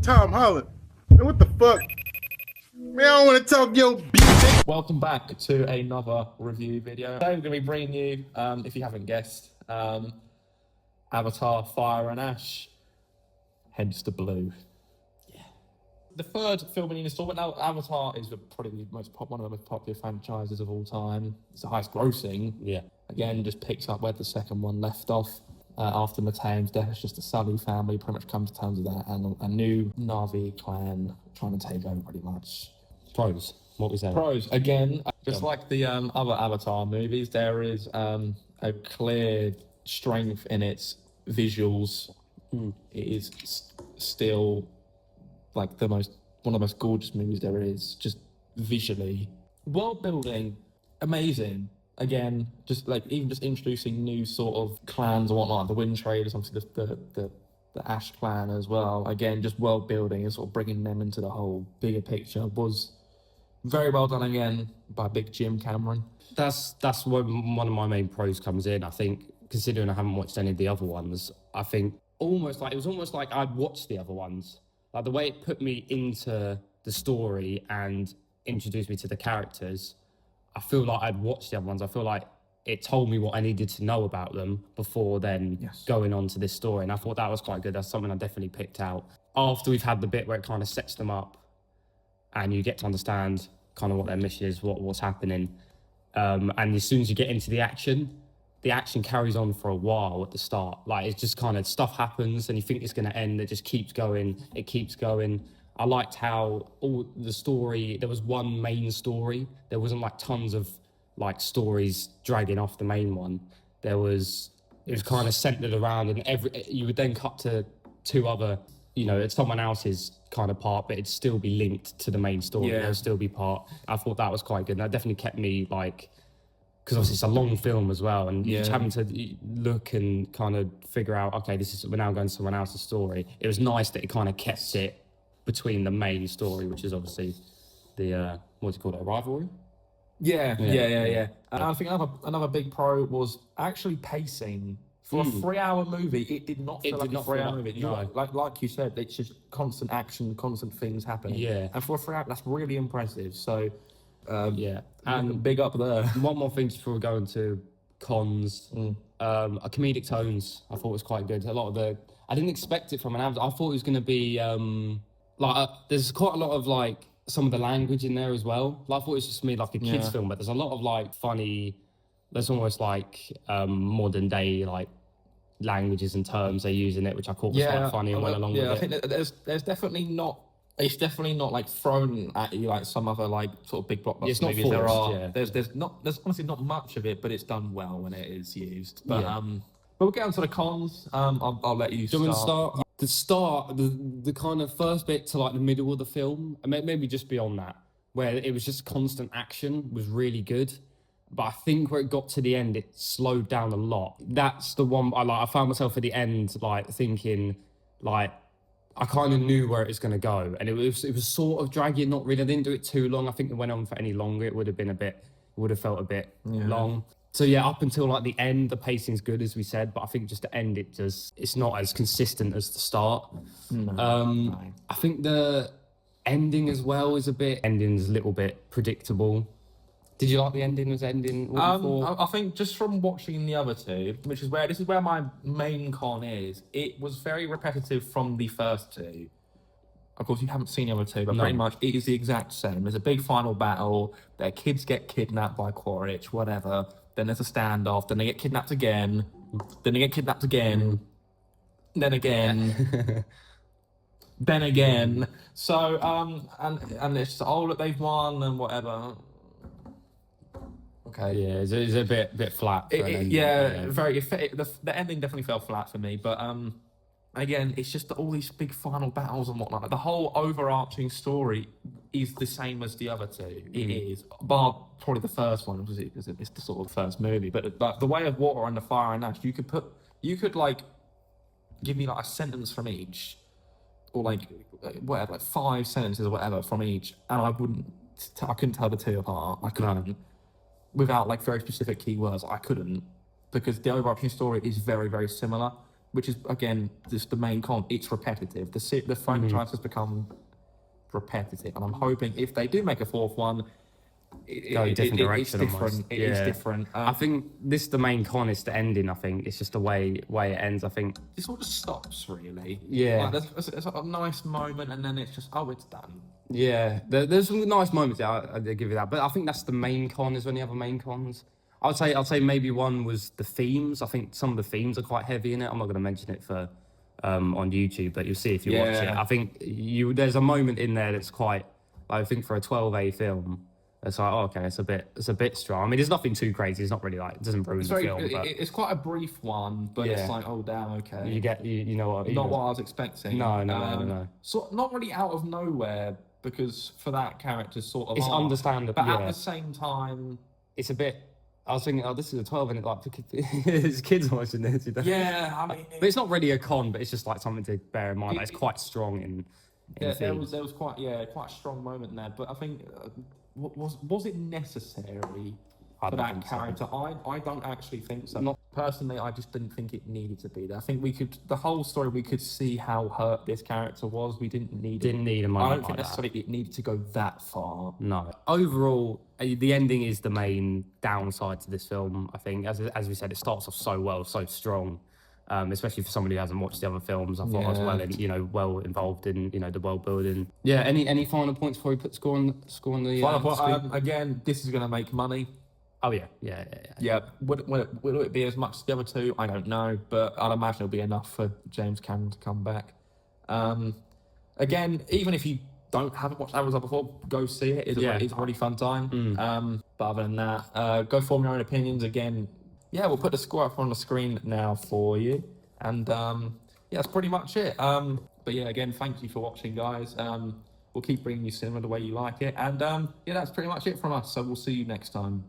Tom Holland. Man, what the fuck? Man, I don't want to talk your bitch. Welcome back to another review video. Today we're going to be bringing you, if you haven't guessed, Avatar: Fire and Ash, hence the blue. Yeah. The third film in the installment. Now, Avatar is probably one of the most popular franchises of all time. It's the highest grossing. Yeah. Again, just picks up where the second one left off. After Matean's death, it's just the Sully family pretty much come to terms with that, and a new Na'vi clan trying to take over pretty much. Pros. What was that? Pros, again, just like the other Avatar movies, there is a clear strength in its visuals. It is still like one of the most gorgeous movies there is, just visually. World building, amazing. Again, just introducing new sort of clans and whatnot. The Wind Traders, obviously the Ash clan as well. Again, just world building and sort of bringing them into the whole bigger picture was very well done again by Big Jim Cameron. That's where one of my main pros comes in. I think, considering I haven't watched any of the other ones, I think it was almost like I'd watched the other ones. Like the way it put me into the story and introduced me to the characters, I feel like I'd watched the other ones. I feel like it told me what I needed to know about them before then going on to this story. And I thought that was quite good. That's something I definitely picked out. After we've had the bit where it kind of sets them up and you get to understand kind of what their mission is, what's happening. And as soon as you get into the action carries on for a while at the start. Like, it's just kind of stuff happens and you think it's going to end. It just keeps going. It keeps going. I liked how all the story, there was one main story. There wasn't like tons of like stories dragging off the main one. It was kind of centered around, and you would then cut to two other, it's someone else's kind of part, but it'd still be linked to the main story. Yeah. There'll still be part. I thought that was quite good. And that definitely kept me like, because obviously it's a long film as well, and you're just having to look and kind of figure out, okay, we're now going to someone else's story. It was nice that it kind of kept it between the main story, which is obviously the what's it called, a rivalry. Yeah. And I think another big pro was actually pacing. For a 3-hour movie, it did not feel like a 3-hour movie. No. Like you said, it's just constant action, constant things happening. Yeah. And for a 3 hour, that's really impressive. So, and big up there. one more thing before we go into cons, comedic tones I thought was quite good. A lot of I didn't expect it from an Avatar. I thought it was going to be there's quite a lot of like some of the language in there as well. Like, I thought it was just me like a kids film, but there's a lot of like funny. There's almost like modern day like languages and terms they use in it, which I thought was quite funny and went along with it. I think there's definitely not. It's definitely not like thrown at you like some other like sort of big blockbuster It's not movies there forced, are. yeah. There's honestly not much of it, but it's done well when it is used. But but we'll get on to the cons. I'll let you start. Do you want to start? The kind of first bit to like the middle of the film, and maybe just beyond that, where it was just constant action, was really good. But I think where it got to the end, it slowed down a lot. That's the one I found myself at the end, like thinking, like I kind of knew where it was going to go, and it was sort of dragging. Not really. I didn't do it too long. I think it went on for any longer, it would have felt a bit long. So yeah, up until like the end, the pacing's good as we said, but I think just the end, it's not as consistent as the start. I think the ending as well is ending's a little bit predictable. Did you like the ending? I think just from watching the other two, this is where my main con is. It was very repetitive from the first two. Of course, you haven't seen the other two, but pretty much it is the exact same. There's a big final battle. Their kids get kidnapped by Quaritch, whatever. Then there's a standoff. Then they get kidnapped again. Then they get kidnapped again. Then again. Then again. So and it's just, look, they've won and whatever. Okay. Yeah, it's a bit flat. Very. The ending definitely fell flat for me, but again, it's just all these big final battles and whatnot. The whole overarching story is the same as the other two. It is, bar probably the first one because it's the sort of first movie. But like the Way of Water and the Fire and Ash, you could like give me like a sentence from each, or like whatever, like 5 sentences or whatever from each, and I couldn't tell the two apart. I couldn't. Without like very specific keywords, I couldn't, because the overarching story is very, very similar. which is again just the main con. It's repetitive. The franchise has become repetitive, and I'm hoping if they do make a fourth one, Go a different direction. It's different. Almost. It is different. I think this is the main con. Is the ending. I think it's just the way it ends. I think it sort of stops really. Yeah. Like, there's a nice moment, and then it's just it's done. Yeah, there's some nice moments there. I give you that, but I think that's the main con. Is there any other main cons? I'd say maybe one was the themes. I think some of the themes are quite heavy in it. I'm not going to mention it for on YouTube, but you'll see if you watch it. I think there's a moment in there that's quite. I think for a 12A film, it's like okay, it's a bit strong. I mean, there's nothing too crazy. It's not really like it doesn't ruin the film. But it's quite a brief one, but it's like oh damn, okay. You know what? Not what I was expecting. No. So not really out of nowhere because for that character sort of. It's understandable, but at the same time, it's a bit. I was thinking, this is a 12, and it like there's kids watching this. You know? Yeah, I mean, but it's not really a con, but it's just like something to bear in mind. Like, it's quite strong in there was quite a strong moment there, but I think was it necessary for that character? I don't actually think so. Personally, I just didn't think it needed to be there. I think the whole story, we could see how hurt this character was. We didn't need a moment. I don't think necessarily it needed to go that far. No. Overall, the ending is the main downside to this film. I think, as we said, it starts off so well, so strong. Especially for somebody who hasn't watched the other films, I thought I was well involved in the world building. Yeah. Any final points before we put score on the final point? Again, this is going to make money. Oh yeah. Will it be as much as the other two? I don't know, but I'd imagine it'll be enough for James Cameron to come back. Again, even if you haven't watched Avatar before, go see it. It's a really fun time. But other than that, go form your own opinions. Again, we'll put the score up on the screen now for you, and that's pretty much it. But again, thank you for watching, guys. We'll keep bringing you cinema the way you like it, and that's pretty much it from us. So we'll see you next time.